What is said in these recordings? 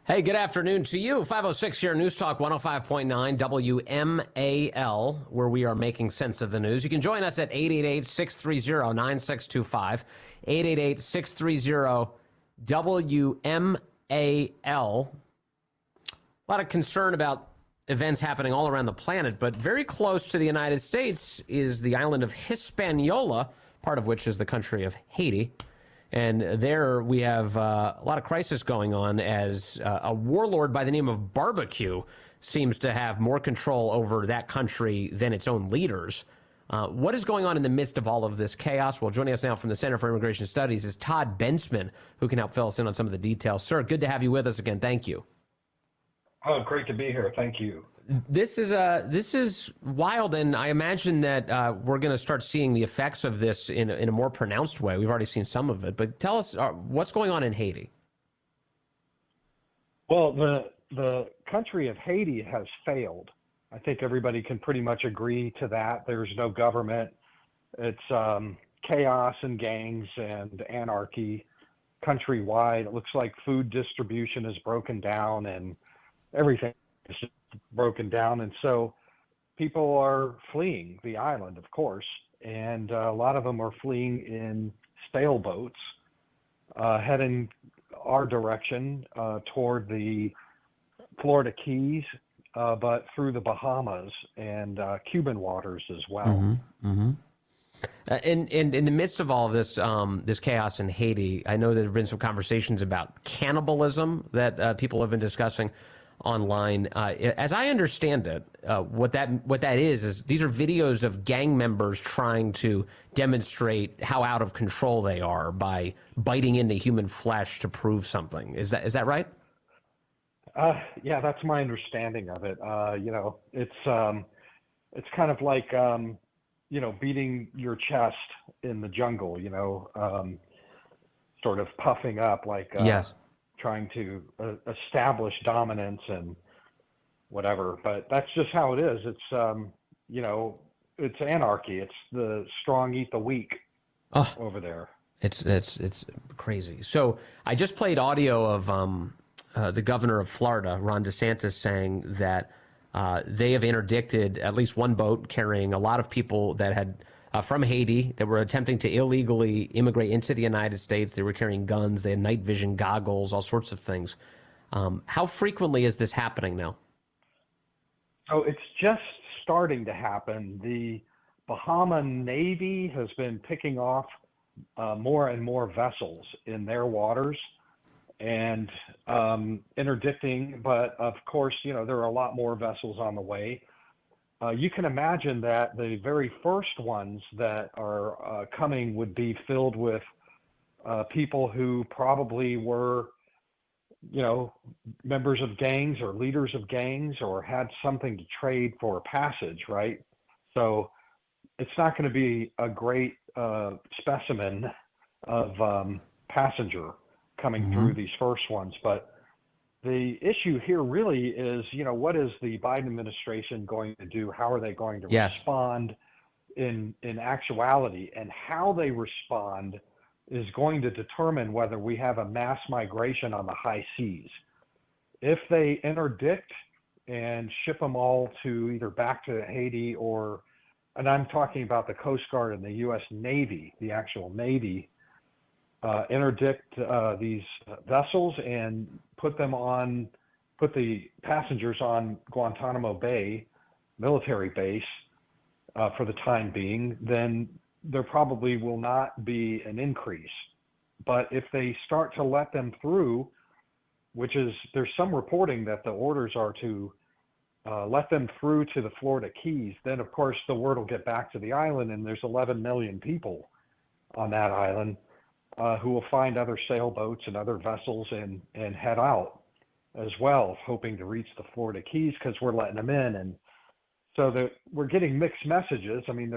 Hey, good afternoon to you. 506 here, News Talk 105.9 WMAL, where we are making sense of the news. You can join us at 888-630-9625, 888-630-WMAL. A lot of concern about events happening all around the planet, but very close to the United States is the island of Hispaniola, part of which is the country of Haiti. And there we have a lot of crisis going on as a warlord by the name of Barbecue seems to have more control over that country than its own leaders. What is going on in the midst of all of this chaos? Well, joining us now from the Center for Immigration Studies is Todd Bensman, who can help fill us in on some of the details. Sir, good to have you with us again. Thank you. Oh, great to be here. Thank you. This is wild, and I imagine that we're going to start seeing the effects of this in a more pronounced way. We've already seen some of it, but tell us what's going on in Haiti. Well, the country of Haiti has failed. I think everybody can pretty much agree to that. There's no government. It's chaos and gangs and anarchy countrywide. It looks like food distribution is broken down and everything is broken down. And so people are fleeing the island, of course, and a lot of them are fleeing in sailboats, heading our direction toward the Florida Keys, but through the Bahamas and Cuban waters as well. Mm-hmm. Mm-hmm. And in the midst of all of this this chaos in Haiti, I know there have been some conversations about cannibalism that people have been discussing online. As I understand it, what that is these are videos of gang members trying to demonstrate how out of control they are by biting into human flesh to prove something. Is that right? Yeah, that's my understanding of it. It's kind of like beating your chest in the jungle. Sort of puffing up, like yes. Trying to establish dominance and whatever, but that's just how it is. It's it's anarchy. It's the strong eat the weak over there. It's crazy. So I just played audio of the governor of Florida, Ron DeSantis, saying that they have interdicted at least one boat carrying a lot of people that had from Haiti that were attempting to illegally immigrate into the United States. They were carrying guns. They had night vision goggles, all sorts of things. How frequently is this happening now? So it's just starting to happen. The Bahama Navy has been picking off more and more vessels in their waters and interdicting. But of course, there are a lot more vessels on the way. You can imagine that the very first ones that are coming would be filled with people who probably were, members of gangs or leaders of gangs or had something to trade for passage, right? So it's not going to be a great specimen of passenger coming through these first ones. But the issue here really is, what is the Biden administration going to do? How are they going to respond in actuality? And how they respond is going to determine whether we have a mass migration on the high seas. If they interdict and ship them all to either back to Haiti and I'm talking about the Coast Guard and the U.S. Navy, the actual Navy, interdict these vessels and put the passengers on Guantanamo Bay military base for the time being, then there probably will not be an increase. But if they start to let them through, there's some reporting that the orders are to let them through to the Florida Keys, then of course the word will get back to the island, and there's 11 million people on that island who will find other sailboats and other vessels and head out as well, hoping to reach the Florida Keys because we're letting them in. And so we're getting mixed messages. I mean,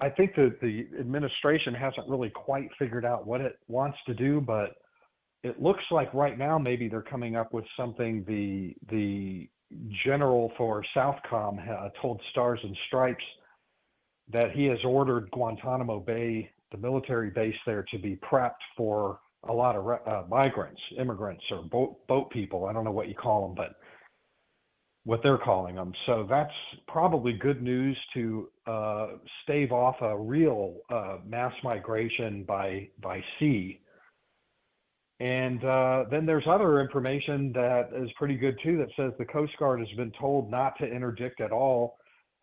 I think that the administration hasn't really quite figured out what it wants to do, but it looks like right now maybe they're coming up with something. The general for Southcom told Stars and Stripes that he has ordered Guantanamo Bay, the military base there, to be prepped for a lot of migrants, immigrants, or boat people. I don't know what you call them, but what they're calling them. So that's probably good news to stave off a real mass migration by sea. And then there's other information that is pretty good too that says the Coast Guard has been told not to interdict at all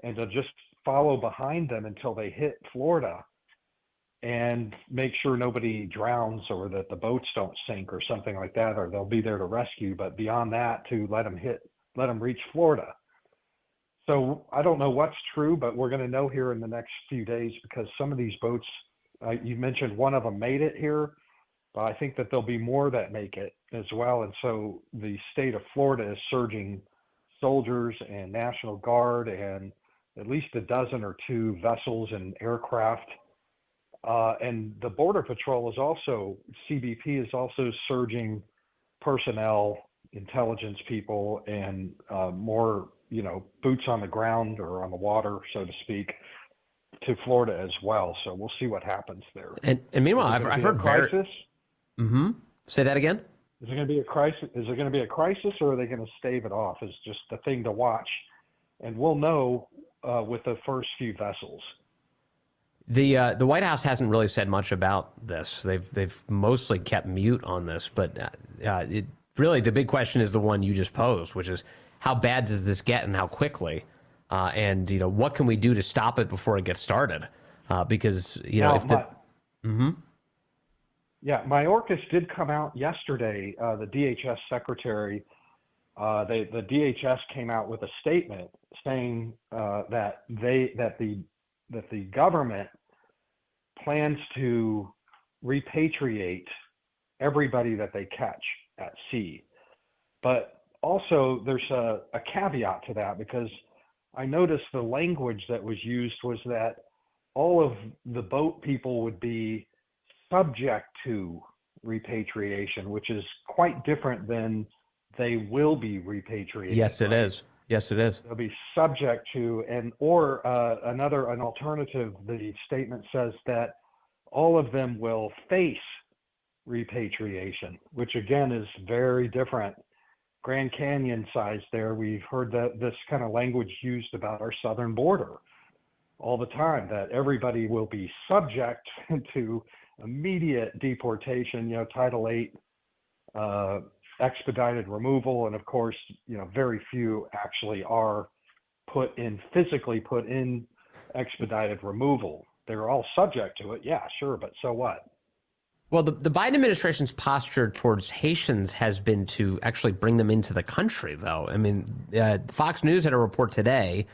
and to just follow behind them until they hit Florida and make sure nobody drowns or that the boats don't sink or something like that, or they'll be there to rescue. But beyond that, to let them reach Florida. So I don't know what's true, but we're going to know here in the next few days because some of these boats, you mentioned one of them made it here, but I think that there'll be more that make it as well. And so the state of Florida is surging soldiers and National Guard and at least a dozen or two vessels and aircraft. And the Border Patrol is also, CBP is also surging personnel, intelligence people, and more, boots on the ground or on the water, so to speak, to Florida as well. So we'll see what happens there. And meanwhile, I've heard crisis. Say that again. Is it going to be a crisis? Is it going to be a crisis, or are they going to stave it off? Is just the thing to watch, and we'll know with the first few vessels. The White House hasn't really said much about this. They've mostly kept mute on this, but really the big question is the one you just posed, which is how bad does this get and how quickly, and what can we do to stop it before it gets started? Because Yeah, Mayorkas did come out yesterday. The DHS secretary, the DHS came out with a statement saying that the government plans to repatriate everybody that they catch at sea. But also there's a caveat to that, because I noticed the language that was used was that all of the boat people would be subject to repatriation, which is quite different than they will be repatriated. Yes, it is. Yes, it is. They'll be subject to, an alternative, the statement says that all of them will face repatriation, which again is very different. Grand Canyon size there, we've heard that this kind of language used about our southern border all the time, that everybody will be subject to immediate deportation, Title VIII, expedited removal. And of course, very few actually are physically put in expedited removal. They're all subject to it. Yeah, sure. But so what? Well, the Biden administration's posture towards Haitians has been to actually bring them into the country, though. I mean, Fox News had a report today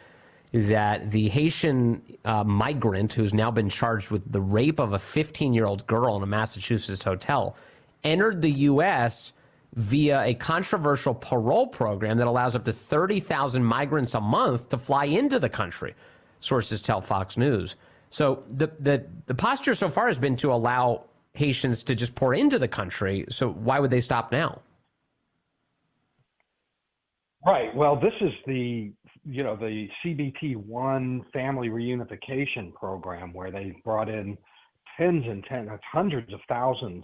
that the Haitian migrant who's now been charged with the rape of a 15-year-old girl in a Massachusetts hotel entered the U.S. via a controversial parole program that allows up to 30,000 migrants a month to fly into the country, sources tell Fox News. So the posture so far has been to allow Haitians to just pour into the country. So why would they stop now? Right. Well, this is the CBP-1 family reunification program, where they brought in hundreds of thousands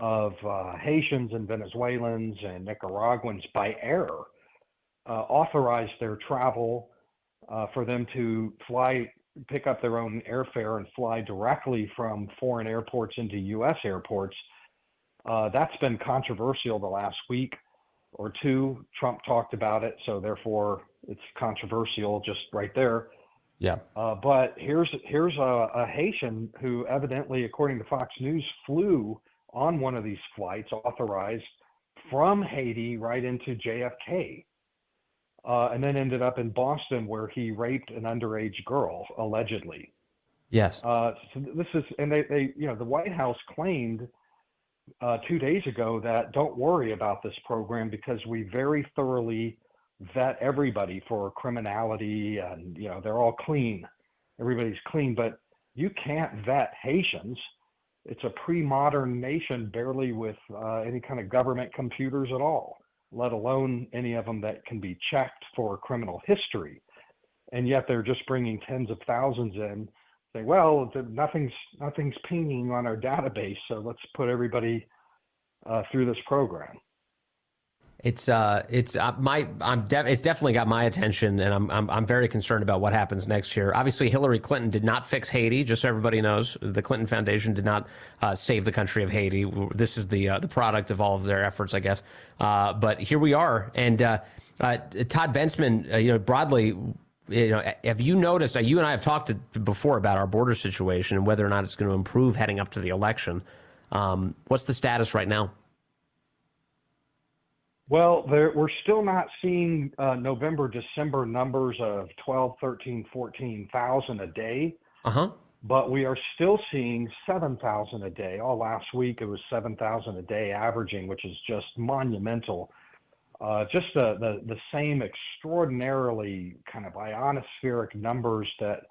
of Haitians and Venezuelans and Nicaraguans by air, authorized their travel for them to pick up their own airfare and fly directly from foreign airports into U.S. airports. That's been controversial the last week or two. Trump talked about it, so therefore it's controversial just right there. Yeah. But here's a Haitian who evidently, according to Fox News, flew on one of these flights authorized from Haiti right into JFK. And then ended up in Boston, where he raped an underage girl, allegedly. Yes. So this is, and they the White House claimed 2 days ago that don't worry about this program because we very thoroughly vet everybody for criminality, and they're all clean. Everybody's clean, but you can't vet Haitians. It's a pre-modern nation, barely with any kind of government computers at all, let alone any of them that can be checked for criminal history. And yet they're just bringing tens of thousands in say, well, nothing's pinging on our database, so let's put everybody through this program. It's definitely got my attention, and I'm very concerned about what happens next year. Obviously, Hillary Clinton did not fix Haiti, just so everybody knows. The Clinton Foundation did not save the country of Haiti. This is the product of all of their efforts, I guess. But here we are, and Todd Bensman, broadly, have you noticed? You and I have talked before about our border situation and whether or not it's going to improve heading up to the election. What's the status right now? Well, we're still not seeing November, December numbers of 12, 13, 14,000 a day. But we are still seeing 7,000 a day. All last week it was 7,000 a day averaging, which is just monumental. Just the same extraordinarily kind of ionospheric numbers that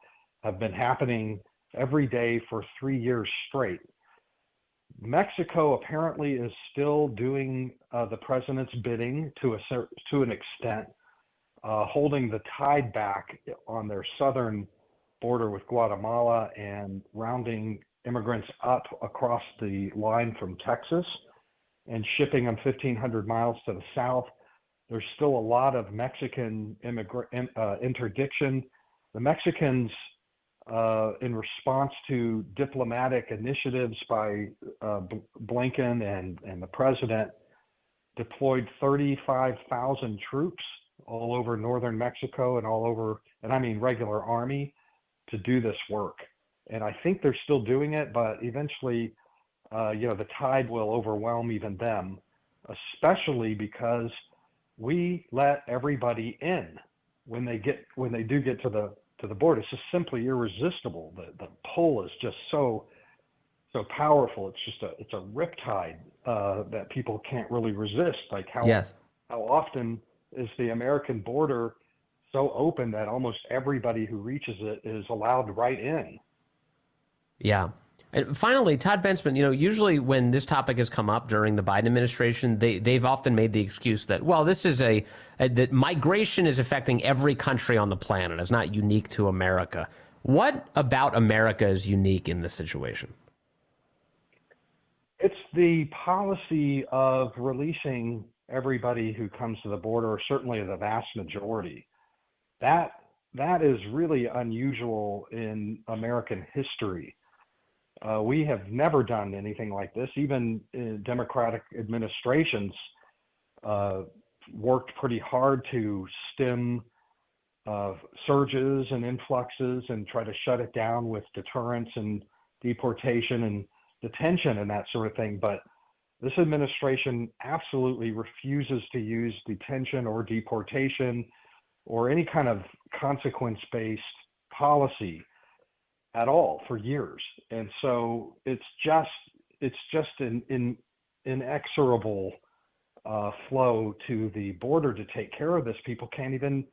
have been happening every day for 3 years straight. Mexico apparently is still doing the president's bidding to an extent, holding the tide back on their southern border with Guatemala and rounding immigrants up across the line from Texas and shipping them 1,500 miles to the south. There's still a lot of Mexican interdiction. The Mexicans, in response to diplomatic initiatives by Blinken and the president, deployed 35,000 troops all over northern Mexico and all over, and I mean regular army, to do this work. And I think they're still doing it, but eventually, the tide will overwhelm even them, especially because we let everybody in when they do get to the border. It's just simply irresistible. The pull is just so powerful. It's a riptide that people can't really resist. Like how often is the American border so open that almost everybody who reaches it is allowed right in? Yeah. And finally, Todd Bensman, usually when this topic has come up during the Biden administration, they've often made the excuse that, well, this is that migration is affecting every country on the planet. It's not unique to America. What about America is unique in this situation? It's the policy of releasing everybody who comes to the border, or certainly the vast majority. That is really unusual in American history. We have never done anything like this. Even Democratic administrations worked pretty hard to stem surges and influxes and try to shut it down with deterrence and deportation and detention and that sort of thing. But this administration absolutely refuses to use detention or deportation or any kind of consequence-based policy at all for years. And so it's just an inexorable flow to the border to take care of this. People can't even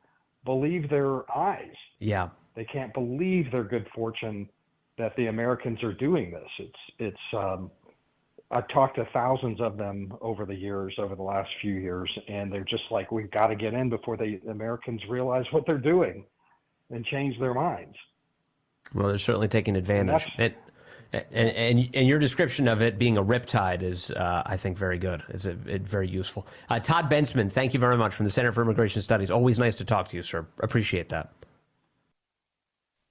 believe their eyes. Yeah. They can't believe their good fortune that the Americans are doing this. I've talked to thousands of them over the last few years, and they're just like, we've got to get in before the Americans realize what they're doing and change their minds. Well, they're certainly taking advantage. And your description of it being a riptide is, I think, very good. It's very useful. Todd Bensman, thank you very much from the Center for Immigration Studies. Always nice to talk to you, sir. Appreciate that.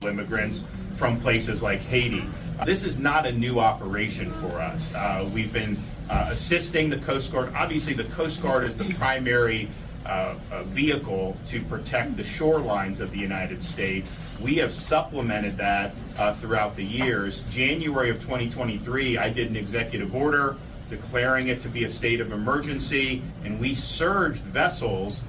Immigrants from places like Haiti. This is not a new operation for us. We've been assisting the Coast Guard. Obviously, the Coast Guard is the primary vehicle to protect the shorelines of the United States. We have supplemented that throughout the years. January of 2023, I did an executive order declaring it to be a state of emergency, and we surged vessels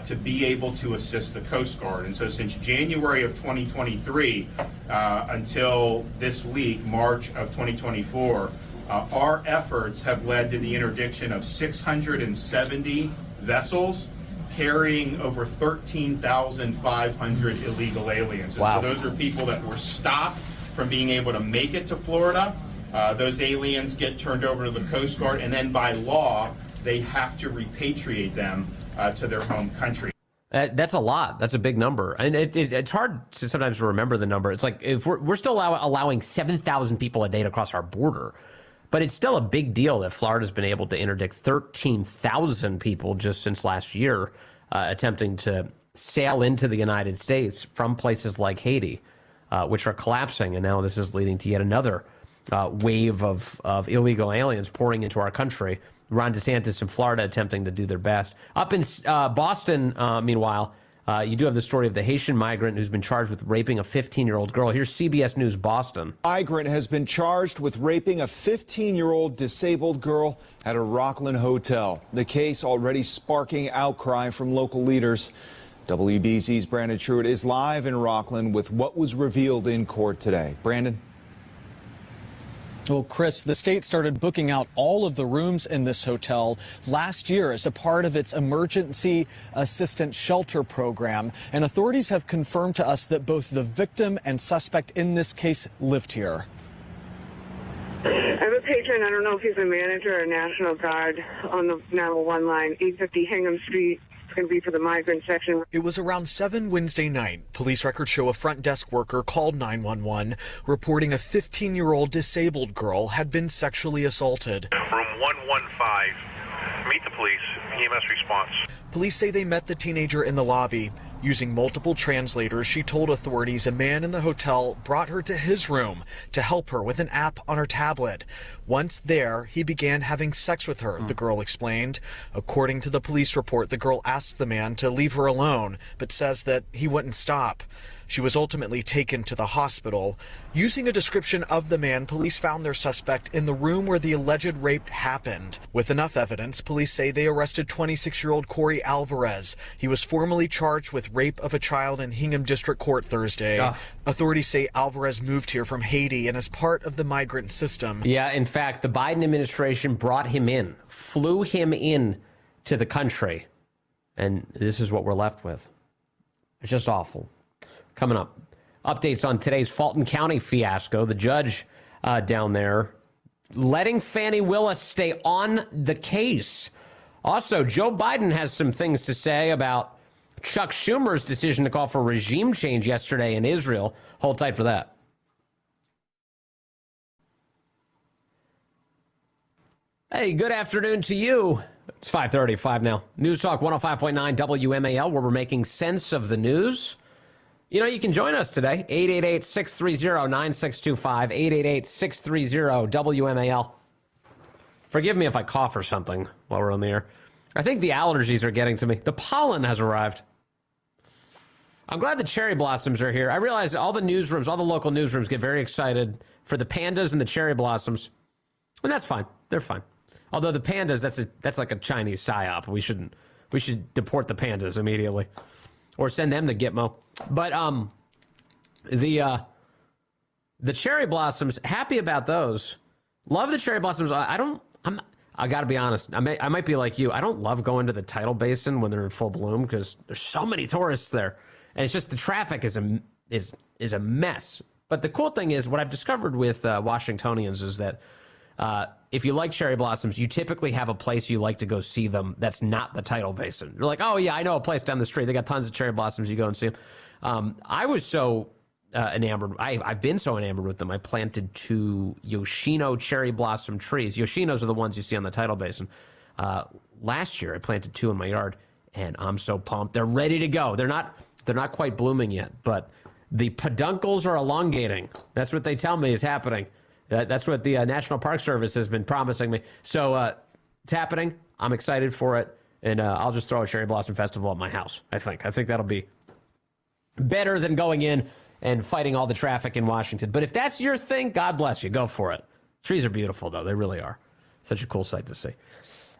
to be able to assist the Coast Guard. And so since January of 2023 until this week, March of 2024, our efforts have led to the interdiction of 670 vessels carrying over 13,500 illegal aliens. Wow. And so those are people that were stopped from being able to make it to Florida. Those aliens get turned over to the Coast Guard, and then by law, they have to repatriate them to their home country. That's a lot. That's a big number. And it's hard to sometimes remember the number. It's like if we're still allowing 7,000 people a day to cross our border. But it's still a big deal that Florida's been able to interdict 13,000 people just since last year attempting to sail into the United States from places like Haiti, which are collapsing. And now this is leading to yet another wave of illegal aliens pouring into our country. Ron DeSantis in Florida attempting to do their best. Up in Boston, meanwhile, you do have the story of the Haitian migrant who's been charged with raping a 15-year-old girl. Here's CBS News Boston. Migrant has been charged with raping a 15-year-old disabled girl at a Rockland hotel. The case already sparking outcry from local leaders. WBZ's Brandon Truitt is live in Rockland with what was revealed in court today. Brandon? Well, Chris, the state started booking out all of the rooms in this hotel last year as a part of its emergency assistance shelter program. And authorities have confirmed to us that both the victim and suspect in this case lived here. I have a patron. I don't know if he's a manager or National Guard on the 911 line, 850 Hingham Street. Going to be for the migrant section. It was around 7 Wednesday night. Police records show a front desk worker called 911 reporting a 15-year-old disabled girl had been sexually assaulted. Room 115. Meet the police. EMS response. Police say they met the teenager in the lobby. Using multiple translators, she told authorities a man in the hotel brought her to his room to help her with an app on her tablet. Once there, he began having sex with her, the girl explained. According to the police report, the girl asked the man to leave her alone, but says that he wouldn't stop. She was ultimately taken to the hospital. Using a description of the man, police found their suspect in the room where the alleged rape happened. With enough evidence, police say they arrested 26-year-old Corey Alvarez. He was formally charged with rape of a child in Hingham District Court Thursday. Authorities say Alvarez moved here from Haiti and is part of the migrant system. Yeah, in fact, the Biden administration brought him in, flew him in to the country. And this is what we're left with. It's just awful. Coming up, updates on today's Fulton County fiasco. The judge down there letting Fani Willis stay on the case. Also, Joe Biden has some things to say about Chuck Schumer's decision to call for regime change yesterday in Israel. Hold tight for that. Hey, good afternoon to you. It's 5:35 now. News Talk 105.9 WMAL, where we're making sense of the news. You know, you can join us today, 888-630-9625, 888-630-WMAL. Forgive me if I cough or something while we're on the air. I think the allergies are getting to me. The pollen has arrived. I'm glad the cherry blossoms are here. I realize all the newsrooms, all the local newsrooms get very excited for the pandas and the cherry blossoms. And that's fine. They're fine. Although the pandas, that's like a Chinese psyop. We should deport the pandas immediately. Or send them to Gitmo. But the cherry blossoms, happy about those. Love the cherry blossoms. I got to be honest. I might be like you. I don't love going to the tidal basin when they're in full bloom because there's so many tourists there, and it's just the traffic is a mess. But the cool thing is, what I've discovered with Washingtonians is that if you like cherry blossoms, you typically have a place you like to go see them that's not the tidal basin. You're like, oh, yeah, I know a place down the street. They got tons of cherry blossoms. You go and see them. I was so enamored. I've been so enamored with them. I planted 2 Yoshino cherry blossom trees. Yoshinos are the ones you see on the tidal basin. Last year, I planted 2 in my yard, and I'm so pumped. They're ready to go. They're not quite blooming yet, but the peduncles are elongating. That's what they tell me is happening. That's what the National Park Service has been promising me. So it's happening. I'm excited for it. And I'll just throw a cherry blossom festival at my house, I think. I think that'll be better than going in and fighting all the traffic in Washington. But if that's your thing, God bless you. Go for it. Trees are beautiful, though. They really are. Such a cool sight to see.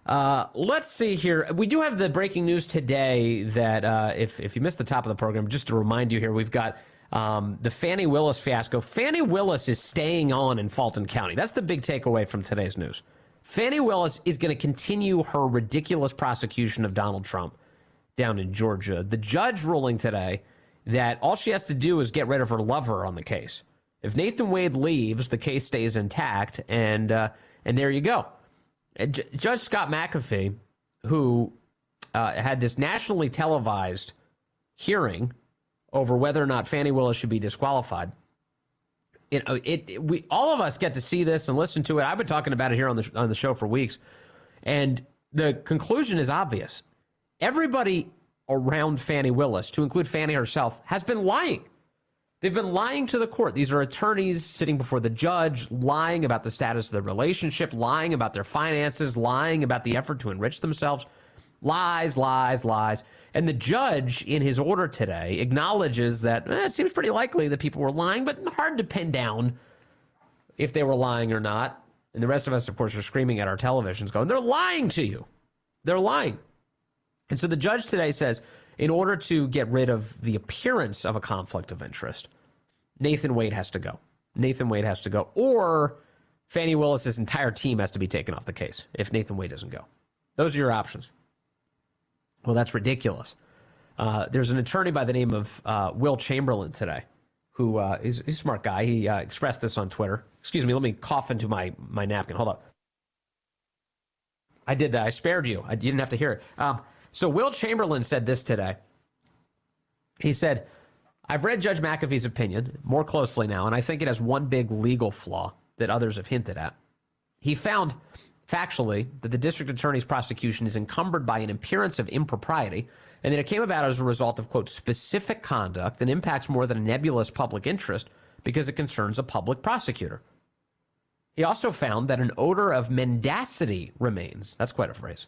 Let's see here. We do have the breaking news today that if you missed the top of the program, just to remind you here, we've got the Fani Willis fiasco. Fani Willis is staying on in Fulton County. That's the big takeaway from today's news. Fani Willis is going to continue her ridiculous prosecution of Donald Trump down in Georgia. The judge ruling today that all she has to do is get rid of her lover on the case. If Nathan Wade leaves, the case stays intact, and there you go. Judge Scott McAfee, who had this nationally televised hearing over whether or not Fani Willis should be disqualified. We all of us get to see this and listen to it. I've been talking about it here on the show for weeks, and the conclusion is obvious. Everybody around Fani Willis, to include Fani herself, has been lying. They've been lying to the court. These are attorneys sitting before the judge, lying about the status of the relationship, lying about their finances, lying about the effort to enrich themselves. Lies, lies, lies. And the judge, in his order today, acknowledges that it seems pretty likely that people were lying, but hard to pin down if they were lying or not. And the rest of us, of course, are screaming at our televisions going, they're lying to you. They're lying. And so the judge today says, in order to get rid of the appearance of a conflict of interest, Nathan Wade has to go. Nathan Wade has to go. Or Fani Willis's entire team has to be taken off the case if Nathan Wade doesn't go. Those are your options. Well, that's ridiculous. There's an attorney by the name of Will Chamberlain today, who is a smart guy. He expressed this on Twitter. Excuse me, let me cough into my napkin. Hold on. I did that. I spared you. You didn't have to hear it. So Will Chamberlain said this today. He said, I've read Judge McAfee's opinion more closely now, and I think it has one big legal flaw that others have hinted at. He found, factually, that the district attorney's prosecution is encumbered by an appearance of impropriety, and that it came about as a result of, quote, specific conduct and impacts more than a nebulous public interest because it concerns a public prosecutor. He also found that an odor of mendacity remains. That's quite a phrase.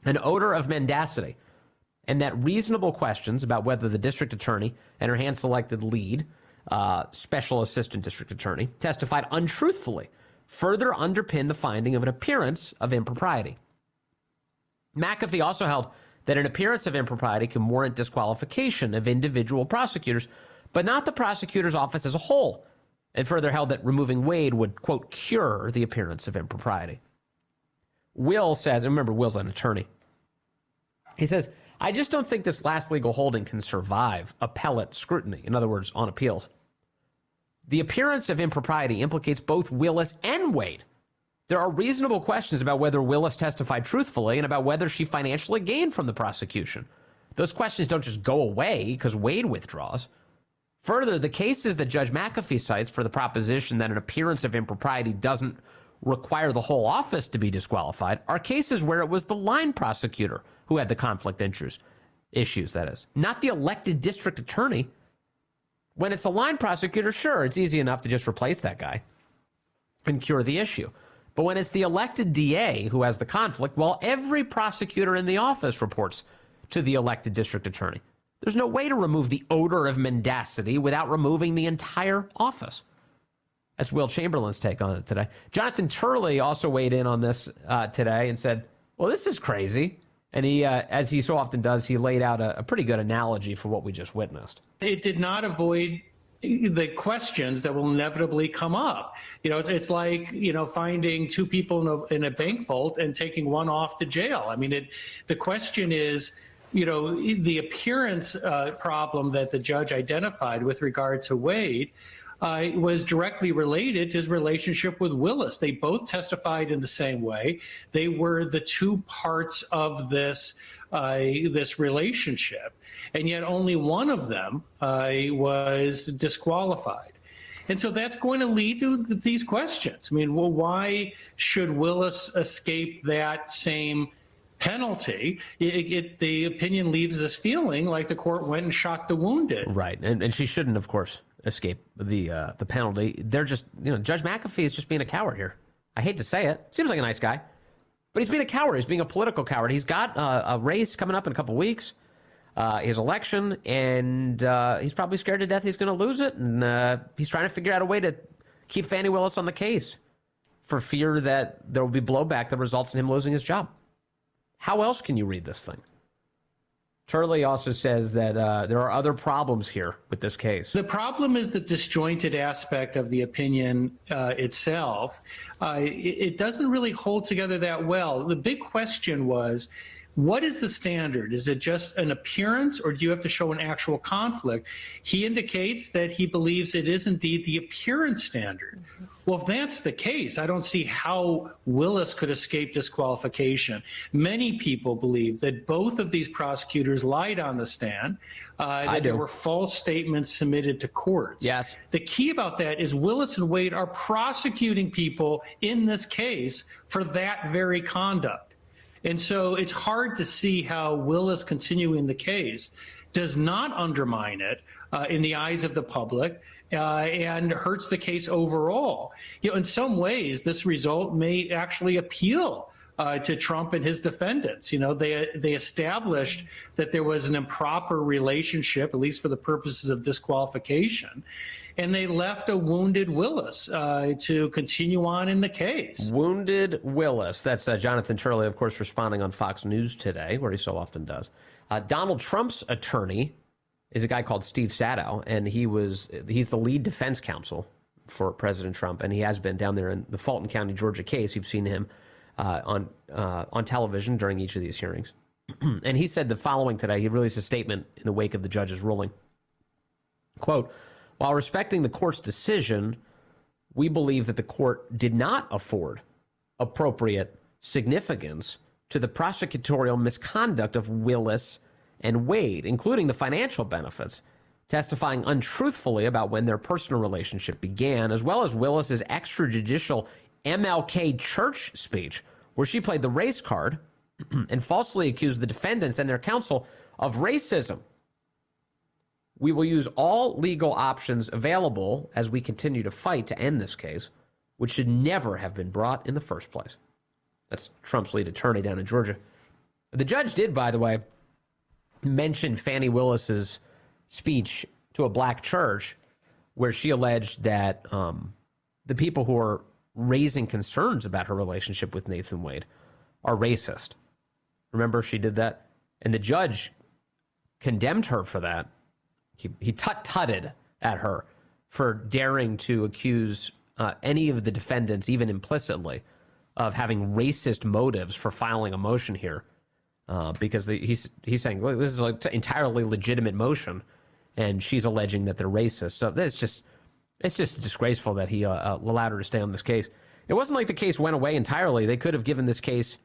An odor of mendacity, and that reasonable questions about whether the district attorney and her hand-selected lead, special assistant district attorney, testified untruthfully, further underpin the finding of an appearance of impropriety. McAfee also held that an appearance of impropriety can warrant disqualification of individual prosecutors, but not the prosecutor's office as a whole, and further held that removing Wade would, quote, cure the appearance of impropriety. Will says, and remember, Will's an attorney. He says, I just don't think this last legal holding can survive appellate scrutiny. In other words, on appeals. The appearance of impropriety implicates both Willis and Wade. There are reasonable questions about whether Willis testified truthfully and about whether she financially gained from the prosecution. Those questions don't just go away because Wade withdraws. Further, the cases that Judge McAfee cites for the proposition that an appearance of impropriety doesn't require the whole office to be disqualified are cases where it was the line prosecutor who had the conflict interest issues, that is, not the elected district attorney. When it's the line prosecutor, sure, it's easy enough to just replace that guy and cure the issue. But when it's the elected DA who has the conflict, well, every prosecutor in the office reports to the elected district attorney. There's no way to remove the odor of mendacity without removing the entire office. That's Will Chamberlain's take on it today. Jonathan Turley also weighed in on this today and said, well, this is crazy. And he, as he so often does, he laid out a pretty good analogy for what we just witnessed. It did not avoid the questions that will inevitably come up. You know, it's like, you know, finding two people in a bank vault and taking one off to jail. I mean, the question is, you know, the appearance problem that the judge identified with regard to Wade was directly related to his relationship with Willis. They both testified in the same way. They were the two parts of this relationship, and yet only one of them was disqualified. And so that's going to lead to these questions. I mean, well, why should Willis escape that same penalty? The opinion leaves us feeling like the court went and shot the wounded. Right, and she shouldn't, of course, escape the penalty. They're just, you know, Judge McAfee is just being a coward here. I hate to say it. Seems like a nice guy, but he's being a coward. He's being a political coward. He's got a race coming up in a couple weeks, his election, and he's probably scared to death he's going to lose it, and he's trying to figure out a way to keep Fani Willis on the case for fear that there will be blowback that results in him losing his job. How else can you read this thing? Turley also says that there are other problems here with this case. The problem is the disjointed aspect of the opinion itself. It doesn't really hold together that well. The big question was What is the standard? Is it just an appearance, or do you have to show an actual conflict? He indicates that he believes it is indeed the appearance standard. Well, if that's the case, I don't see how Willis could escape disqualification. Many people believe that both of these prosecutors lied on the stand, that there were false statements submitted to courts. Yes. The key about that is Willis and Wade are prosecuting people in this case for that very conduct. And so it's hard to see how Willis continuing the case does not undermine it in the eyes of the public and hurts the case overall. In some ways, this result may actually appeal to Trump and his defendants. They established that there was an improper relationship, at least for the purposes of disqualification, and they left a wounded Willis to continue on in the case. Wounded Willis. That's Jonathan Turley, of course, responding on Fox News today, where he so often does. Donald Trump's attorney is a guy called Steve Sadow, and he's the lead defense counsel for President Trump, and he has been down there in the Fulton County, Georgia case. You've seen him on television during each of these hearings. And he said the following today. He released a statement in the wake of the judge's ruling. Quote, "While respecting the court's decision, we believe that the court did not afford appropriate significance to the prosecutorial misconduct of Willis and Wade, including the financial benefits, testifying untruthfully about when their personal relationship began, as well as Willis's extrajudicial MLK church speech, where she played the race card and falsely accused the defendants and their counsel of racism. We will use all legal options available as we continue to fight to end this case, which should never have been brought in the first place." That's Trump's lead attorney down in Georgia. The judge did, by the way, mention Fani Willis's speech to a black church where she alleged that the people who are raising concerns about her relationship with Nathan Wade are racist. Remember, she did that? And the judge condemned her for that. He tut-tutted at her for daring to accuse any of the defendants, even implicitly, of having racist motives for filing a motion here. Because he's saying, look, this is an entirely legitimate motion, and she's alleging that they're racist. So it's just disgraceful that he allowed her to stay on this case. It wasn't like the case went away entirely. They could have given this case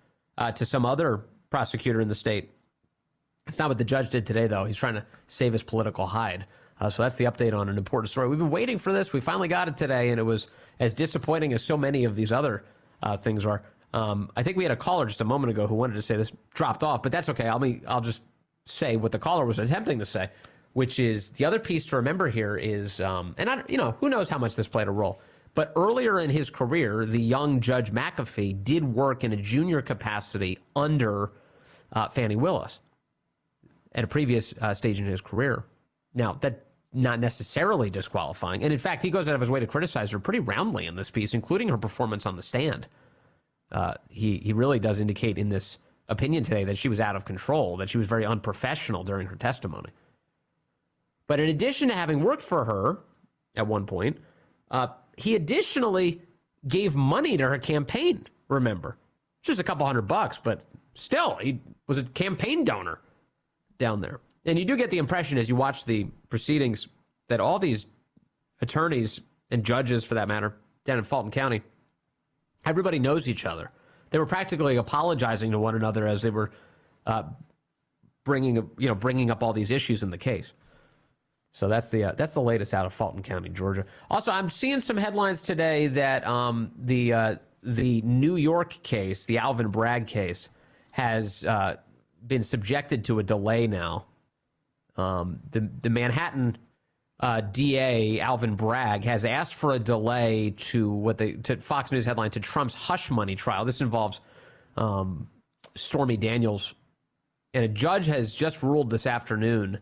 to some other prosecutor in the state. It's not what the judge did today, though. He's trying to save his political hide. So that's the update on an important story. We've been waiting for this. We finally got it today, and it was as disappointing as so many of these other things are. I think we had a caller just a moment ago who wanted to say this dropped off, but that's okay. I'll just say what the caller was attempting to say, which is the other piece to remember here is, who knows how much this played a role, but earlier in his career, the young Judge McAfee did work in a junior capacity under Fani Willis at a previous stage in his career. Now, that not necessarily disqualifying. And in fact, he goes out of his way to criticize her pretty roundly in this piece, including her performance on the stand. He really does indicate in this opinion today that she was out of control, that she was very unprofessional during her testimony. But in addition to having worked for her at one point, he additionally gave money to her campaign, remember. Just a couple $100, but still, he was a campaign donor down there. And you do get the impression as you watch the proceedings that all these attorneys and judges, for that matter, down in Fulton County, everybody knows each other. They were practically apologizing to one another as they were bringing up all these issues in the case. So that's the latest out of Fulton County, Georgia. Also, I'm seeing some headlines today that the New York case, the Alvin Bragg case, has been subjected to a delay now. The Manhattan DA Alvin Bragg has asked for a delay to Fox News headline to Trump's hush money trial. This involves Stormy Daniels, and a judge has just ruled this afternoon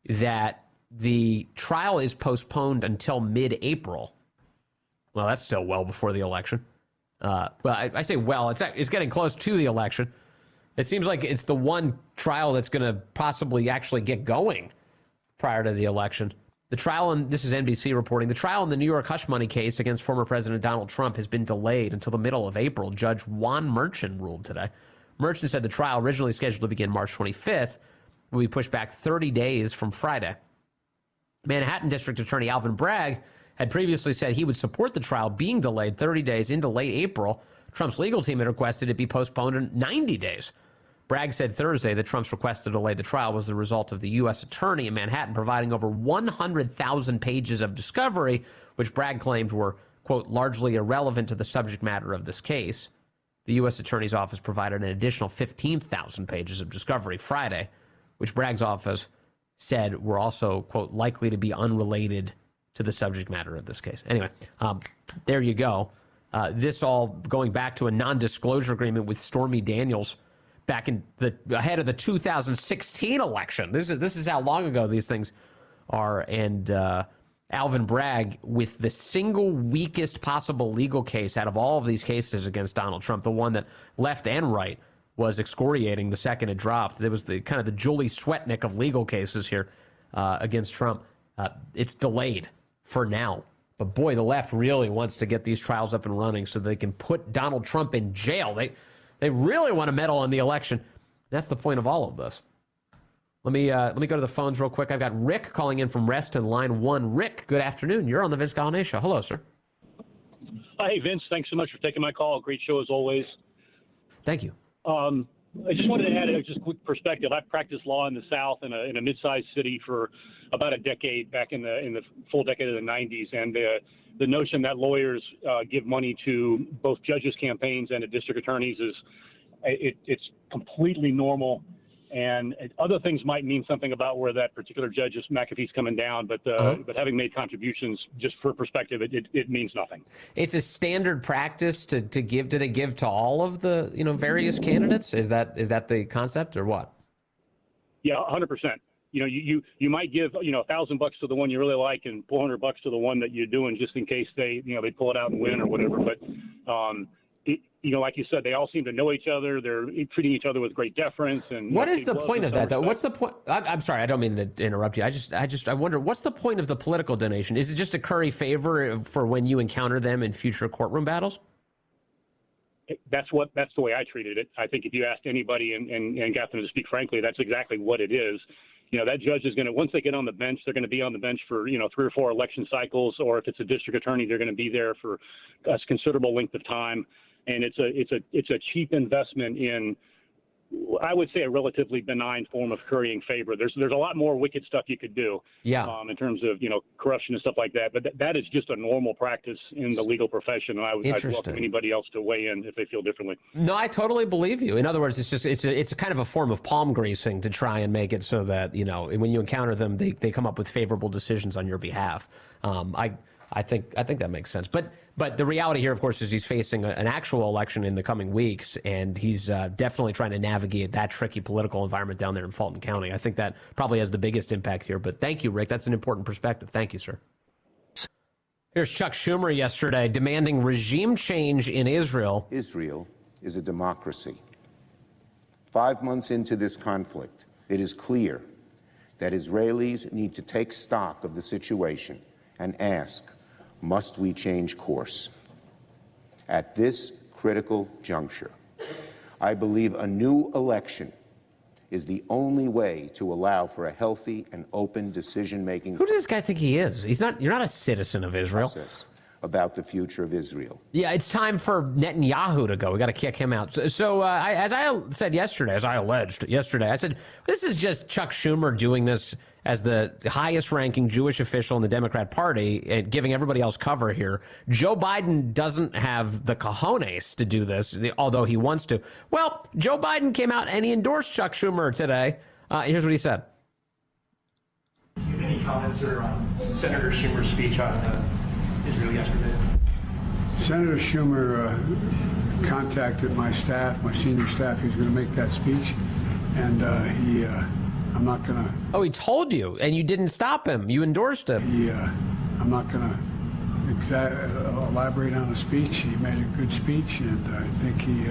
that the trial is postponed until mid-April. Well, that's still well before the election. I say well, it's getting close to the election. It seems like it's the one trial that's going to possibly actually get going prior to the election. The trial, and this is NBC reporting, the trial in the New York hush money case against former President Donald Trump has been delayed until the middle of April. Judge Juan Merchan ruled today. Merchant said the trial, originally scheduled to begin March 25th, will be pushed back 30 days from Friday. Manhattan District Attorney Alvin Bragg had previously said he would support the trial being delayed 30 days into late April. Trump's legal team had requested it be postponed in 90 days. Bragg said Thursday that Trump's request to delay the trial was the result of the U.S. attorney in Manhattan providing over 100,000 pages of discovery, which Bragg claimed were, quote, largely irrelevant to the subject matter of this case. The U.S. attorney's office provided an additional 15,000 pages of discovery Friday, which Bragg's office said were also, quote, likely to be unrelated to the subject matter of this case. Anyway, there you go. This all going back to a non-disclosure agreement with Stormy Daniels back in ahead of the 2016 election. This is how long ago these things are. And Alvin Bragg, with the single weakest possible legal case out of all of these cases against Donald Trump, the one that left and right was excoriating the second it dropped. It was the kind of the Julie Swetnick of legal cases here against Trump. It's delayed for now. But boy, the left really wants to get these trials up and running so they can put Donald Trump in jail. They really want to meddle in the election. That's the point of all of this. Let me go to the phones real quick. I've got Rick calling in from Reston, line 1. Rick, good afternoon. You're on the Vince Gallahney Show. Hello, sir. Hi, Vince. Thanks so much for taking my call. Great show as always. Thank you. I just wanted to add a quick perspective. I've practiced law in the South in a mid-sized city for about a decade, back in the full decade of the 90s, and the notion that lawyers give money to both judges' campaigns and to district attorneys it's completely normal. And other things might mean something about where that particular judge's McAfee's coming down, but having made contributions, just for perspective, it means nothing. It's a standard practice to give. Do they give to all of the various candidates? Is that the concept or what? Yeah, 100%. You might give $1,000 to the one you really like and $400 to the one that you're doing just in case they pull it out and win or whatever. But like you said, they all seem to know each other. They're treating each other with great deference. And what is the point of that, though? What's the point? I'm sorry, I don't mean to interrupt you. I wonder, what's the point of the political donation? Is it just to curry favor for when you encounter them in future courtroom battles? That's the way I treated it. I think if you asked anybody and got them to speak frankly, that's exactly what it is. That judge is going to, once they get on the bench, they're going to be on the bench for, 3 or 4 election cycles, or if it's a district attorney, they're going to be there for a considerable length of time. And it's a cheap investment in, I would say, a relatively benign form of currying favor. There's a lot more wicked stuff you could do, in terms of corruption and stuff like that. But that is just a normal practice in the legal profession, and I'd welcome anybody else to weigh in if they feel differently. No, I totally believe you. In other words, it's a kind of a form of palm greasing to try and make it so that when you encounter them, they come up with favorable decisions on your behalf. I think that makes sense. But the reality here, of course, is he's facing an actual election in the coming weeks, and he's definitely trying to navigate that tricky political environment down there in Fulton County. I think that probably has the biggest impact here. But thank you, Rick. That's an important perspective. Thank you, sir. Here's Chuck Schumer yesterday demanding regime change in Israel. Israel is a democracy. 5 months into this conflict, it is clear that Israelis need to take stock of the situation and ask, must we change course? At this critical juncture, I believe a new election is the only way to allow for a healthy and open decision-making. Who does this guy think he is? You're not a citizen of Israel. About the future of Israel. Yeah, it's time for Netanyahu to go. We got to kick him out. So as I said yesterday, as I alleged yesterday, I said, this is just Chuck Schumer doing this as the highest ranking Jewish official in the Democrat Party and giving everybody else cover here. Joe Biden doesn't have the cojones to do this, although he wants to. Well, Joe Biden came out and he endorsed Chuck Schumer today. Here's what he said. Any comments, sir, on Senator Schumer's speech on Israel yesterday? Senator Schumer contacted my staff, my senior staff. He's going to make that speech, and I'm not going to. Oh, he told you, and you didn't stop him. You endorsed him. I'm not going to elaborate on the speech. He made a good speech, and I think he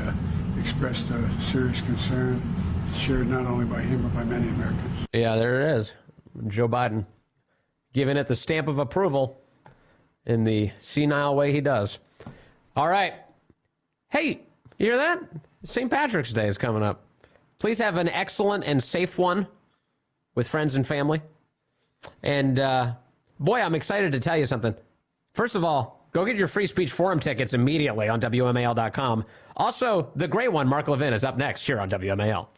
expressed a serious concern, shared not only by him but by many Americans. Yeah, there it is. Joe Biden giving it the stamp of approval in the senile way he does. All right. Hey, you hear that? St. Patrick's Day is coming up. Please have an excellent and safe one with friends and family. And, boy, I'm excited to tell you something. First of all, go get your free speech forum tickets immediately on WMAL.com. Also, the great one, Mark Levin, is up next here on WMAL.